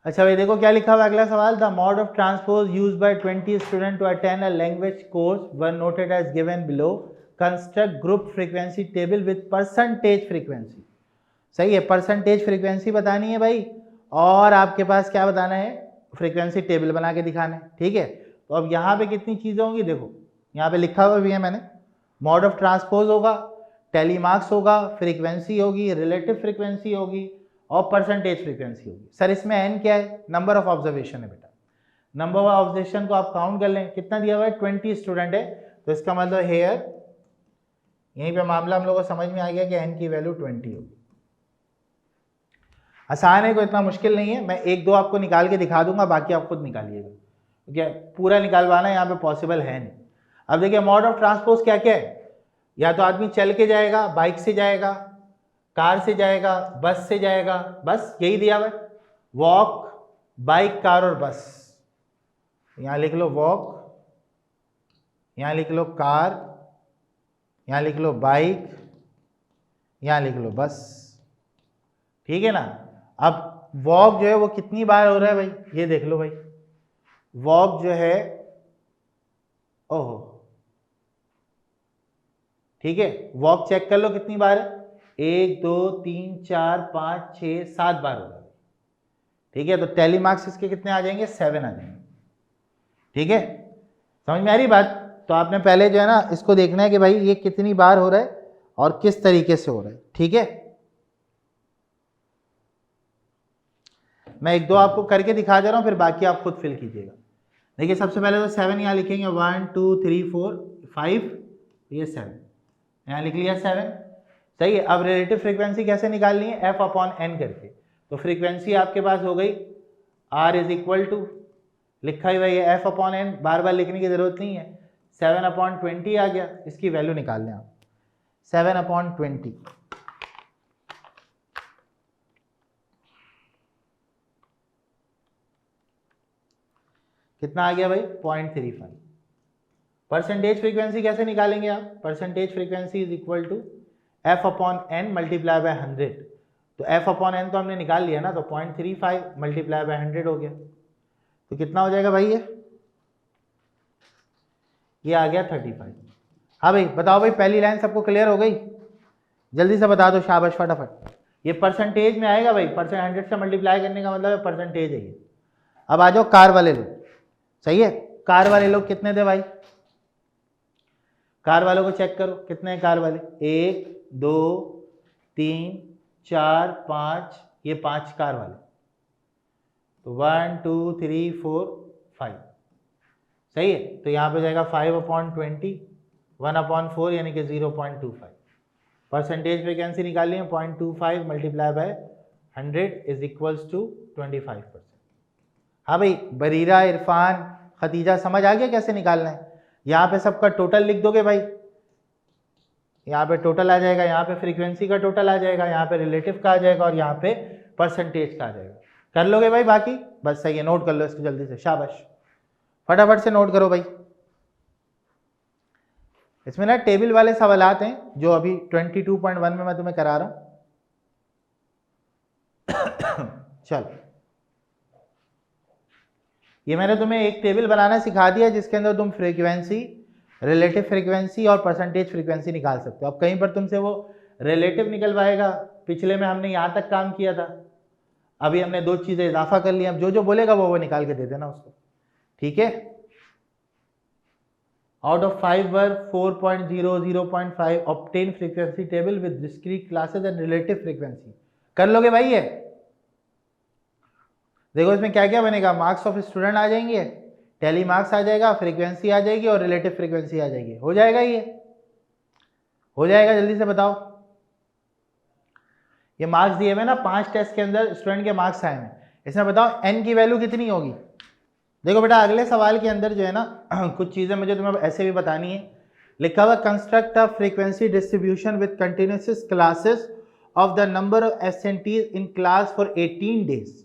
अच्छा भाई देखो क्या लिखा हुआ है, अगला सवाल, the mode of transport used by 20 student to attend a language course were noted as given below, construct group frequency table with percentage frequency. सही है, परसेंटेज फ्रीक्वेंसी बतानी है भाई, और आपके पास क्या बताना है, फ्रीक्वेंसी टेबल बना के दिखाना है। ठीक है, तो अब यहाँ पे कितनी चीज़ें होंगी, देखो यहाँ पे लिखा हुआ भी है मैंने, मॉड ऑफ ट्रांसपोज होगा, टेलीमार्क्स होगा, फ्रीक्वेंसी होगी, रिलेटिव फ्रीक्वेंसी होगी और परसेंटेज फ्रीक्वेंसी होगी। सर इसमें एन क्या है, नंबर ऑफ ऑब्जर्वेशन है बेटा। नंबर ऑफ ऑब्जर्वेशन को आप काउंट कर लें, कितना दिया हुआ है, 20 स्टूडेंट है, तो इसका मतलब हेयर यहीं पे मामला हम लोगों को समझ में आ गया कि एन की वैल्यू 20 होगी। आसान है, कोई इतना मुश्किल नहीं है, मैं एक दो आपको निकाल के दिखा दूंगा, बाकी आप खुद निकालिएगा, क्योंकि पूरा निकालवाना यहाँ पे पॉसिबल है नहीं। अब देखिए मोड ऑफ ट्रांसपोज क्या क्या है, या तो आदमी चल के जाएगा, बाइक से जाएगा, कार से जाएगा, बस से जाएगा, बस यही दिया हुआ है, वॉक, बाइक, कार और बस। यहाँ लिख लो वॉक, यहाँ लिख लो कार, यहाँ लिख लो बाइक, यहाँ लिख लो बस। ठीक है ना। अब वॉक जो है वो कितनी बार हो रहा है भाई, ये देख लो भाई, वॉक जो है, ओहो ठीक है, वॉक चेक कर लो कितनी बार है, 1 2 3 4 5 6 7 बार हो रहा है। ठीक है, तो टेली मार्क्स इसके कितने आ जाएंगे, 7 आ जाएंगे। ठीक है, समझ में आ रही बात। तो आपने पहले जो है ना इसको देखना है कि भाई ये कितनी बार हो रहा है और किस तरीके से हो रहा है। ठीक है, मैं एक दो आपको करके दिखा दे रहा हूं, फिर बाकी आप खुद फिल कीजिएगा। देखिए सबसे पहले तो 7 यहाँ लिखेंगे, 1 2 3 4 5, ये 7 यहाँ लिख लिया 7। सही है, अब रिलेटिव फ्रीक्वेंसी कैसे निकालनी है, f अपॉन n करके। तो फ्रीक्वेंसी आपके पास हो गई r इज इक्वल टू, लिखा ही वही है f अपॉन n, बार बार लिखने की जरूरत नहीं है, 7 अपॉन 20 आ गया। इसकी वैल्यू निकाल लें आप, 7 अपॉन 20 कितना आ गया भाई, 0.35। परसेंटेज फ्रीक्वेंसी कैसे निकालेंगे आप, percentage frequency is equal to f upon n multiply by 100। तो f अपॉन n तो हमने निकाल लिया ना, तो 0.35 मल्टीप्लाई बाय 100 हो गया, तो कितना हो जाएगा भाई, ये आ गया 35। हाँ भाई बताओ भाई, पहली लाइन सबको क्लियर हो गई, जल्दी से बता दो, शाबाश फटाफट। ये परसेंटेज में आएगा भाई, परसेंट 100 से मल्टीप्लाई करने का मतलब है परसेंटेज है ये। अब आ जाओ कार वाले लोग। सही है, कार वाले लोग कितने थे भाई, कार वालों को चेक करो कितने हैं कार वाले, 1 2 3 4 5, ये 5 कार वाले, तो 1 2 3 4 5। सही है, तो यहाँ पे जाएगा 5 अपॉन 20, 1 अपॉन 4 यानी कि 0.25। परसेंटेज फ्रीक्वेंसी निकाली है 0.25 multiply by 100 is equals to 25%। हाँ भाई बरीरा, इरफान, खतीजा समझ आ गया कैसे निकालना है। यहाँ पे सबका टोटल लिख दोगे भाई, यहाँ पे टोटल आ जाएगा, यहाँ पे फ्रीक्वेंसी का टोटल आ जाएगा, यहाँ पे रिलेटिव का आ जाएगा और यहाँ पे परसेंटेज का आ जाएगा। कर लोगे भाई बाकी, बस सही है, नोट कर लो इसको जल्दी से, शाबाश फटाफट से नोट करो भाई। इसमें ना टेबल वाले सवालात हैं जो अभी 22.1 में मैं तुम्हें करा रहा हूं। चलो ये मैंने तुम्हें एक टेबल बनाना सिखा दिया जिसके अंदर तुम फ्रीक्वेंसी, रिलेटिव फ्रीक्वेंसी और परसेंटेज फ्रीक्वेंसी निकाल सकते हो। अब कहीं पर तुमसे वो रिलेटिव निकलवाएगा, पिछले में हमने यहाँ तक काम किया था, अभी हमने 2 चीजें इजाफा कर ली, अब जो जो बोलेगा वो निकाल के दे देना उसको। ठीक है, out of 5 work 4.0 0.5 obtain frequency table with discrete classes and relative frequency. कर लोगे भाई ये, देखो इसमें क्या क्या बनेगा, मार्क्स ऑफ स्टूडेंट आ जाएंगे, टेली मार्क्स आ जाएगा, फ्रीक्वेंसी आ जाएगी और रिलेटिव फ्रीक्वेंसी आ जाएगी। हो जाएगा ये, हो जाएगा, जल्दी से बताओ। ये मार्क्स दिए हुए ना 5 टेस्ट के अंदर स्टूडेंट के मार्क्स आए हैं, इसमें बताओ n की वैल्यू कितनी होगी। देखो बेटा अगले सवाल के अंदर जो है ना कुछ चीजें मुझे तुम्हें ऐसे भी बतानी है। लिखा हुआ construct a frequency distribution with continuous classes of the number of absentees in class for 18 days.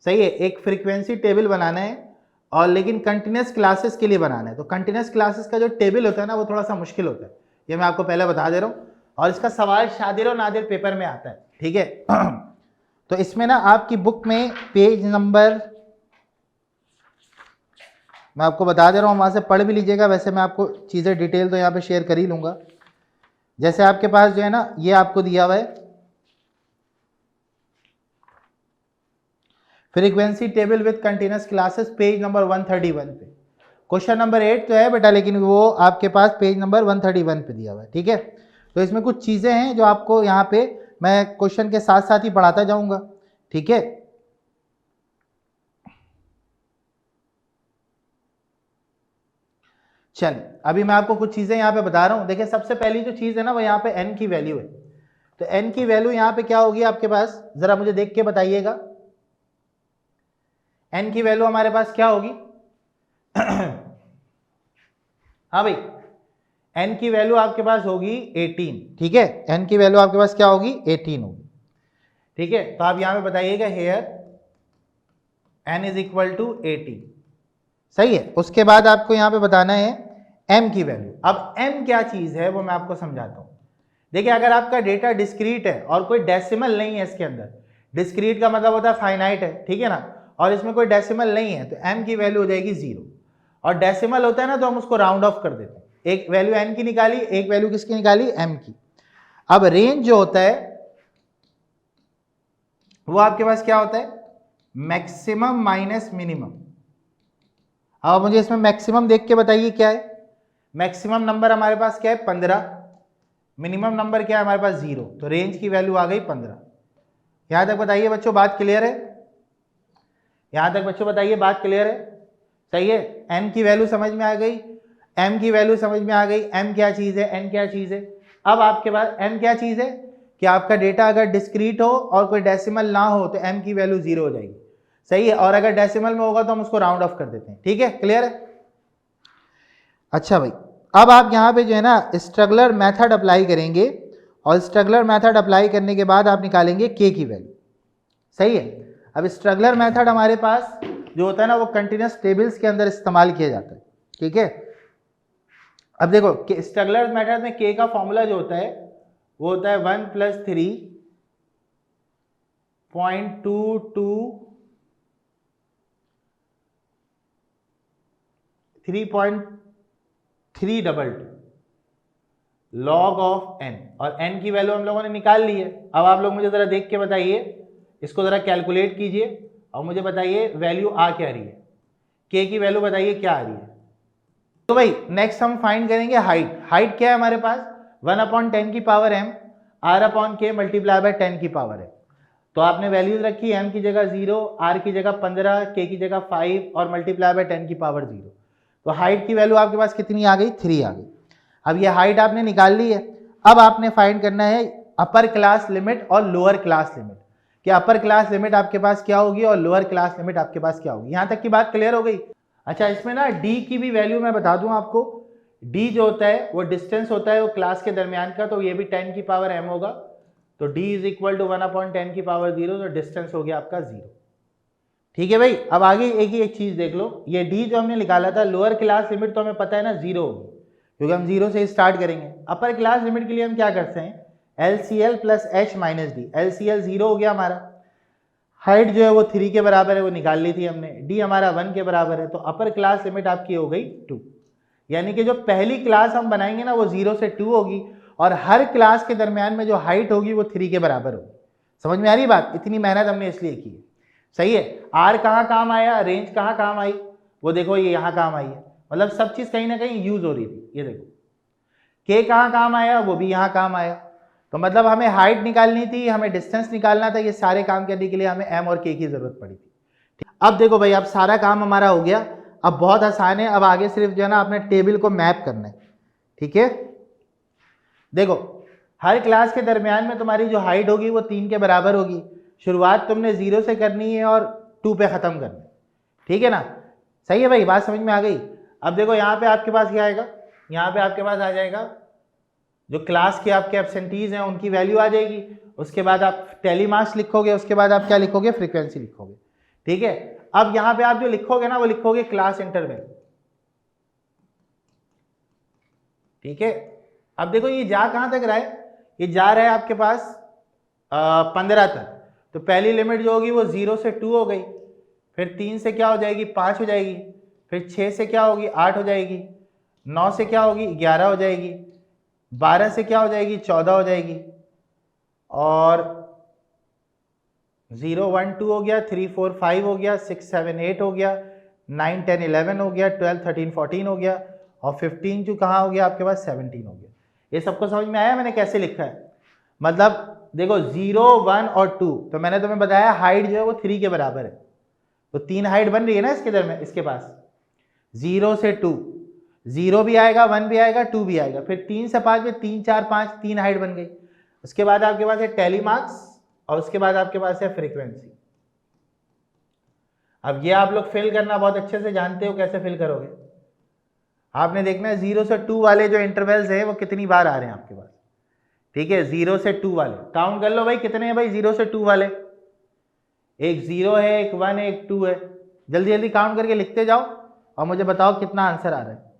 सही है, एक फ्रीक्वेंसी टेबल बनाना है और लेकिन कंटिन्यूअस क्लासेस के लिए बनाना है। तो कंटिन्यूअस क्लासेस का जो टेबल होता है ना वो थोड़ा सा मुश्किल होता है, ये मैं आपको पहले बता दे रहा हूँ, और इसका सवाल शादिर और नादिर पेपर में आता है। ठीक है तो इसमें ना आपकी बुक में पेज नंबर मैं आपको बता दे रहा हूँ, वहां से पढ़ भी लीजिएगा। वैसे मैं आपको चीज़ें डिटेल तो यहाँ पे शेयर कर ही लूँगा। जैसे आपके पास जो है ना, ये आपको दिया हुआ है frequency table with continuous classes, page number 131 पे। क्वेश्चन नंबर 8 तो है बेटा, लेकिन वो आपके पास पेज नंबर 131 पे दिया हुआ है। ठीक है, तो इसमें कुछ चीज़ें हैं जो आपको यहाँ पे मैं क्वेश्चन के साथ साथ ही पढ़ाता जाऊँगा। ठीक है, चल अभी मैं आपको कुछ चीज़ें यहाँ पे बता रहा हूँ। देखिए, सबसे पहली जो चीज़ है ना, वो यहाँ पे n की वैल्यू है। तो n की वैल्यू यहाँ पे क्या होगी आपके पास, ज़रा मुझे देख के बताइएगा। n की वैल्यू हमारे पास क्या होगी? हाँ भाई, n की वैल्यू आपके पास होगी 18। ठीक है, n की वैल्यू आपके पास क्या होगी? 18 होगी। ठीक है, तो आप यहाँ पे बताइएगा here n is equal to 18। सही है, उसके बाद आपको यहाँ पे बताना है m की वैल्यू। अब m क्या चीज़ है वो मैं आपको समझाता हूँ। देखिए, अगर आपका डेटा डिस्क्रीट है और कोई डेसिमल नहीं है इसके अंदर, डिस्क्रीट का मतलब होता है फाइनाइट है, ठीक है ना, और इसमें कोई डेसिमल नहीं है, तो m की वैल्यू हो जाएगी 0। और डेसिमल होता है ना, तो हम उसको राउंड ऑफ कर देते हैं। एक वैल्यू n की निकाली, एक वैल्यू किसकी निकाली? m की। अब रेंज जो होता है वो आपके पास क्या होता है? Maximum minus minimum. अब मुझे इसमें मैक्सिमम देख के बताइए क्या है। मैक्सिमम नंबर हमारे पास क्या है? 15। मिनिमम नंबर क्या है हमारे पास? 0। तो रेंज की वैल्यू आ गई 15। यहां तक बताइए बच्चों, बात क्लियर है? यहां तक बच्चों बताइए, बात क्लियर है? सही है, n की वैल्यू समझ में आ गई, m की वैल्यू समझ में आ गई। m क्या चीज है, n क्या चीज है? अब आपके पास m क्या चीज है कि आपका डेटा अगर डिस्क्रीट हो और कोई डेसिमल ना हो तो m की वैल्यू 0 हो जाएगी। सही है, और अगर डेसिमल में होगा तो हम उसको राउंड ऑफ कर देते हैं। ठीक है, क्लियर है? अच्छा भाई, अब आप यहाँ पे जो है ना स्ट्रगलर मेथड अप्लाई करेंगे, और स्ट्रगलर मेथड अप्लाई करने के बाद आप निकालेंगे k की वैल्यू। सही है, अब स्ट्रगलर मेथड हमारे पास जो होता है ना, वो कंटिन्यूअस टेबल्स के अंदर इस्तेमाल किया जाता है। ठीक है, अब देखो स्ट्रगलर मेथड में k का फॉर्मूला जो होता है वो होता है 1 + 3.22 लॉग ऑफ n, और n की वैल्यू हम लोगों ने निकाल ली है। अब आप लोग मुझे जरा देख के बताइए, इसको जरा कैलकुलेट कीजिए और मुझे बताइए वैल्यू आ क्या रही है, k की वैल्यू बताइए क्या आ रही है। तो भाई नेक्स्ट हम फाइंड करेंगे हाइट। हाइट क्या है हमारे पास? 1/10 की power m r/k multiply by 10 की पावर है। तो आपने वैल्यूज रखी, m की जगह 0, r की जगह 15, k की जगह 5 और मल्टीप्लाई बाय 10 की पावर 0। तो हाइट की वैल्यू आपके पास कितनी आ गई? 3 आ गई। अब ये हाइट आपने निकाल ली है। अब आपने फाइंड करना है अपर क्लास लिमिट और लोअर क्लास लिमिट, कि अपर क्लास लिमिट आपके पास क्या होगी और लोअर क्लास लिमिट आपके पास क्या होगी। यहां तक की बात क्लियर हो गई? अच्छा, इसमें ना d की भी वैल्यू मैं बता दूं आपको। d जो होता है वो डिस्टेंस होता है वो क्लास के दरमियान का, तो ये भी 10 की पावर m होगा। तो d इज इक्वल टू 1/10 की पावर 0, तो डिस्टेंस हो गया आपका 0। ठीक है भाई, अब आगे एक चीज देख लो, ये d जो हमने निकाला था लोअर क्लास लिमिट, तो हमें पता है ना 0 होगी, क्योंकि हम 0 से स्टार्ट करेंगे। अपर क्लास लिमिट के लिए हम क्या करते हैं? LCL plus h minus D. LCL 0 हो गया हमारा, हाइट जो है वो 3 के बराबर है, वो निकाल ली थी हमने, d हमारा 1 के बराबर है, तो अपर क्लास लिमिट आपकी हो गई 2। यानी कि जो पहली क्लास हम बनाएंगे ना वो 0 से 2 होगी, और हर क्लास के दरमियान में जो हाइट होगी वो 3 के बराबर होगी। समझ में आ रही बात? इतनी मेहनत हमने इसलिए की है। सही है, आर कहाँ काम आया, रेंज कहाँ काम आई, वो देखो ये यहाँ काम आई है, मतलब सब चीज कहीं ना कहीं यूज हो रही थी। ये देखो के कहाँ काम आया, वो भी यहाँ काम आया। तो मतलब हमें हाइट निकालनी थी, हमें डिस्टेंस निकालना था, ये सारे काम करने के लिए हमें एम और के की जरूरत पड़ी थी। अब देखो भाई, अब सारा काम हमारा हो गया, अब बहुत आसान है। अब आगे सिर्फ जो है ना अपने टेबल को मैप करना है। ठीक है, देखो हर क्लास के दरमियान में तुम्हारी जो हाइट होगी वो 3 के बराबर होगी। शुरुआत तुमने 0 से करनी है और 2 पे खत्म करना है। ठीक है ना? सही है भाई, बात समझ में आ गई? अब देखो यहाँ पे आपके पास क्या आएगा, यहाँ पे आपके पास आ जाएगा जो क्लास के आपके एब्सेंटीज हैं उनकी वैल्यू आ जाएगी। उसके बाद आप टेलीमास लिखोगे, उसके बाद आप क्या लिखोगे? फ्रीक्वेंसी लिखोगे। ठीक है, अब यहाँ पे आप जो लिखोगे ना वो लिखोगे क्लास इंटरवल। ठीक है, अब देखो ये जा कहां तक रहा है, ये जा रहा है आपके पास 15 तक। तो पहली लिमिट जो होगी वो 0 से 2 हो गई, फिर 3 से क्या हो जाएगी 5 हो जाएगी, फिर 6 से क्या होगी 8 हो जाएगी, 9 से क्या होगी 11 हो जाएगी, 12 से क्या हो जाएगी 14 हो जाएगी, और 0 1 2 हो गया, 3 4 5 हो गया, 6 7 8 हो गया, 9 10 11 हो गया, 12 13 14 हो गया, और 15 जो कहाँ हो गया आपके पास 17 हो गया। ये सबको समझ में आया मैंने कैसे लिखा है? मतलब देखो 0 1 और 2, तो मैंने तुम्हें बताया हाइट जो है वो 3 के बराबर है, तो 3 हाइट बन रही है ना इसके दरमियान, इसके पास 0 से 2, 0 भी आएगा 1 भी आएगा 2 भी आएगा, फिर 3 से 5 में 3 4 5 3 हाइट बन गई। उसके बाद आपके पास है टैली मार्क्स, और उसके बाद आपके पास है फ्रीक्वेंसी। अब ये आप लोग फिल करना बहुत अच्छे से जानते हो, कैसे फिल करोगे? आपने देखना है 0 से 2 वाले जो इंटरवल्स है वो कितनी बार आ रहे हैं आपके पास, ठीक है? 0 से 2 वाले काउंट कर लो भाई, कितने हैं भाई 0 से 2 वाले? एक 0 है, एक 1 है, एक 2 है। जल्दी जल्दी काउंट करके लिखते जाओ और मुझे बताओ कितना आंसर आ रहा है।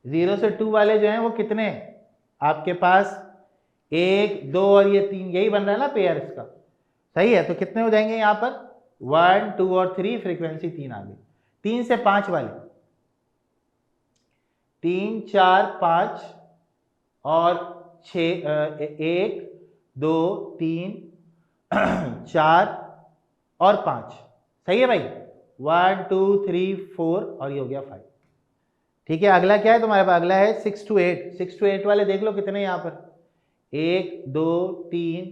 0 से 2 वाले जो हैं वो कितने हैं आपके पास? 1 2 और ये 3, यही बन रहा है ना पेयर इसका, सही है? तो कितने हो जाएंगे यहाँ पर? 1 2 और 3, फ्रीक्वेंसी 3 आ गई। 3 से 5 वाले 3 4 5 और 6 1 2 3 4 और 5, सही है भाई? 1 2 3 4 और ये हो गया 5, ठीक है? अगला क्या है तुम्हारे पास? अगला है 6 to 8। 6 to 8 वाले देख लो कितने यहाँ पर? 1 2 3,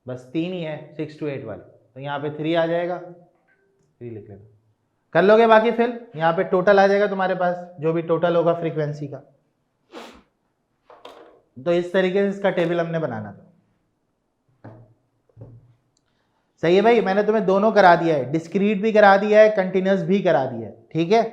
बस 3 ही है 6 to 8 वाले, तो यहाँ पे 3 आ जाएगा, 3 लिख लेना। कर लोगे बाकी फिल? यहाँ पे टोटल आ जाएगा तुम्हारे पास, जो भी टोटल होगा फ्रीक्वेंसी का। तो इस तरीके से इसका टेबल हमने बनाना था, सही है भाई? मैंने तुम्हें दोनों करा दिया है, डिस्क्रीट भी करा दिया है, कंटिन्यूअस भी करा दिया है, ठीक है?